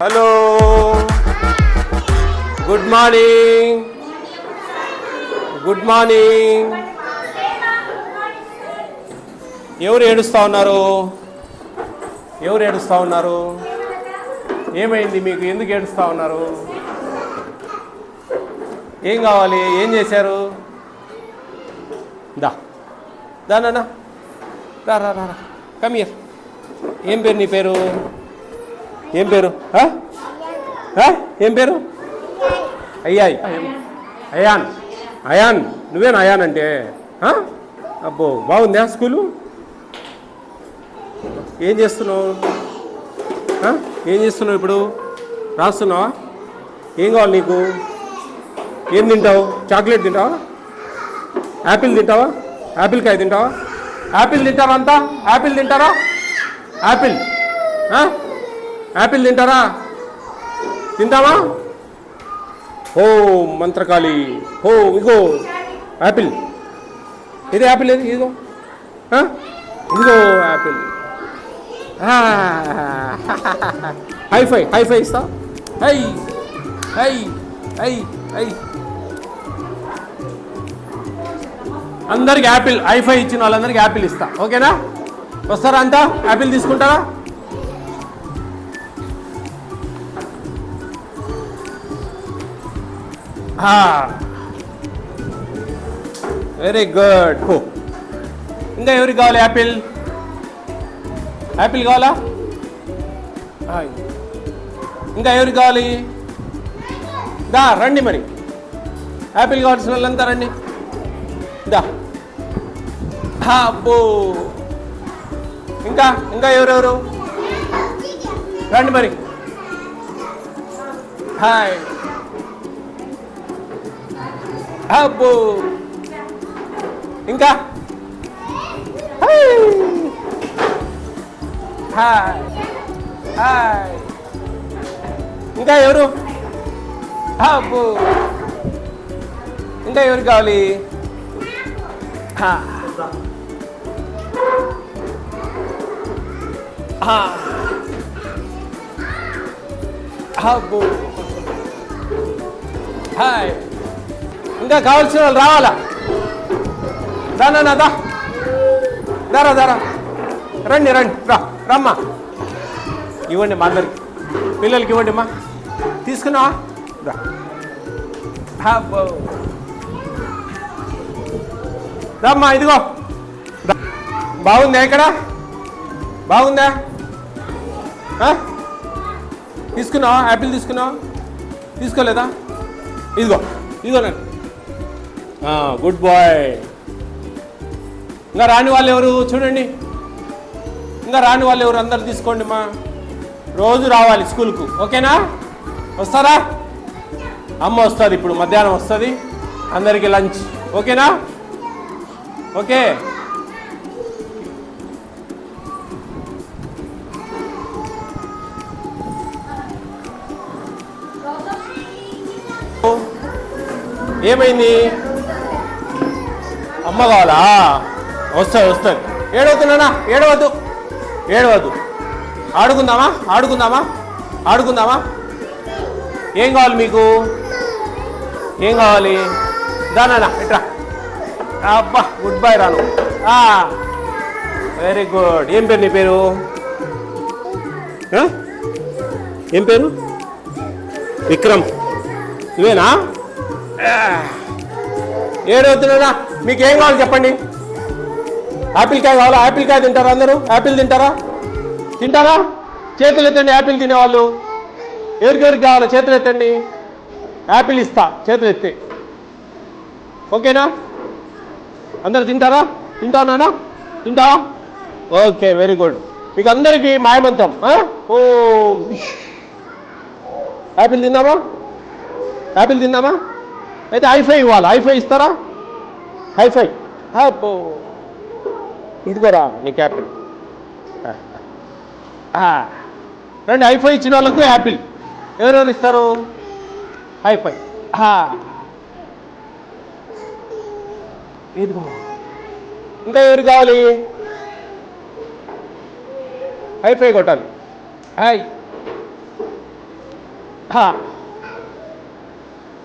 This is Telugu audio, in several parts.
Hello, good morning. Good morning. ఎవరు ఏడుస్తూ ఉన్నారు? ఎవరు ఏడుస్తూ ఉన్నారు? ఏమైంది మీకు? ఎందుకు ఏడుస్తూ ఉన్నారు? ఏం కావాలి? ఏం చేశారు? దా దా నాన్న, రా రా రా రా, కమ్ హియర్. ఏం పేరు నీ పేరు? ఏం పేరు? ఏం పేరు? అయ్యాయ్. అయాన్. అయాన్, నువ్వేనా అయాన్ అంటే? అబ్బో, బాగుందా స్కూలు? ఏం చేస్తున్నావు? ఏం చేస్తున్నావు ఇప్పుడు? రాస్తున్నావా? ఏం కావాలి నీకు? ఏం తింటావు? చాక్లెట్ తింటావా? యాపిల్ తింటావా? యాపిల్ కాయ తింటావా? యాపిల్ తింటారా? అంతా యాపిల్ తింటారా? యాపిల్ యాపిల్ తింటారా? తింటావా? ఓ మంత్రకాళి, ఓ ఇగో యాపిల్. ఇది యాపిల్, ఏది? ఇదిగో ఇదిగో యాపిల్. హైఫై, హైఫై ఇస్తా. High high high high. అందరికి యాపిల్, హైఫై ఇచ్చిన వాళ్ళందరికీ యాపిల్ ఇస్తా. ఓకేనా? వస్తారా అంతా? యాపిల్ తీసుకుంటారా? Very good. ఇంకా ఎవరికి కావాలి యాపిల్? యాపిల్ కావాలా? ఇంకా ఎవరికి కావాలి? దా రండి మరి, యాపిల్ కావాల్సిన వాళ్ళంతా రండి. దా. అబ్బో, ఇంకా ఇంకా ఎవరెవరు రండి మరి. హాయ్. అబ్బో, ఇంకా హాయ్ హాయ్. ఇంకా ఎవరు? అబ్బో, ఇంకా ఎవరు కావాలి? అబ్బో, హాయ్. ఇంకా కావాల్సిన వాళ్ళు రావాలా? దానా దా, దారా దారా, రండి రండి, రా రమ్మా. ఇవ్వండి మా అందరికి, పిల్లలకి ఇవ్వండి అమ్మా. తీసుకున్నావా? రా. అబ్బో, రమ్మా, ఇదిగో. బాగుందా ఇక్కడ? బాగుందా? తీసుకున్నావా? యాపిల్ తీసుకున్నావా? తీసుకోలేదా? ఇదిగో ఇదిగోనండి. Good bye. ఇంకా రాని వాళ్ళు ఎవరు చూడండి? ఇంకా రాని వాళ్ళు ఎవరు? అందరు తీసుకోండి మా. రోజు రావాలి స్కూల్కు. ఓకేనా? వస్తారా? అమ్మ వస్తుంది ఇప్పుడు, మధ్యాహ్నం వస్తుంది. అందరికీ లంచ్. ఓకేనా? ఓకే. ఏమైంది? అమ్మ కావాలా? వస్తుంది వస్తుంది. ఏడవద్దునా, ఏడవద్దు ఏడవద్దు. ఆడుకుందామా? ఆడుకుందామా? ఆడుకుందామా? ఏం కావాలి మీకు? ఏం కావాలి? దానా ఇట్రా. అబ్బా, గుడ్ బాయ్ రాను. Very good. ఏం పేరు నీ పేరు? ఏం పేరు? విక్రమ్. ఇవేనా? ఏడవుతున్నా. మీకు ఏం కావాలి చెప్పండి? యాపిల్ కాయ కావాలా? యాపిల్ కాయ తింటారా అందరూ? యాపిల్ తింటారా? తింటారా? చేతులు ఎత్తండి యాపిల్ తినేవాళ్ళు. ఎవరికెవరికి కావాలో చేతులు ఎత్తండి. యాపిల్ ఇస్తా, చేతులు ఎత్తి. ఓకేనా? అందరు తింటారా? తింటానా? తింటావా? Okay, very good. మీకు అందరికీ మాయమంతం. ఓ యాపిల్ తిందామా? యాపిల్ తిందామా? అయితే హైఫై ఇవ్వాలి. హైఫై ఇస్తారా? హైఫై. అబ్బో, ఇదిగోరా నీకు యాపిల్. రండి, హైఫై ఇచ్చిన వాళ్ళకు యాపిల్. ఎవరెవరు ఇస్తారు హైఫై? ఇదిగో. ఇంకా ఎవరు కావాలి? హైఫై కొట్టాలి. హాయ్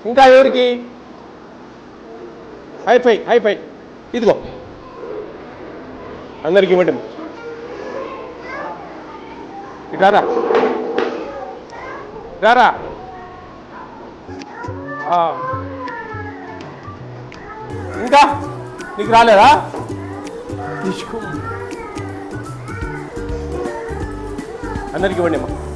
ఇంకా ఎవరికి? హైఫై హైఫై ఇదిగో అందరికి ఇవ్వండి. ఇటారా రారా. ఇంకా నీకు రాలేదా? తీసుకో అందరికి ఇవ్వండి అమ్మా.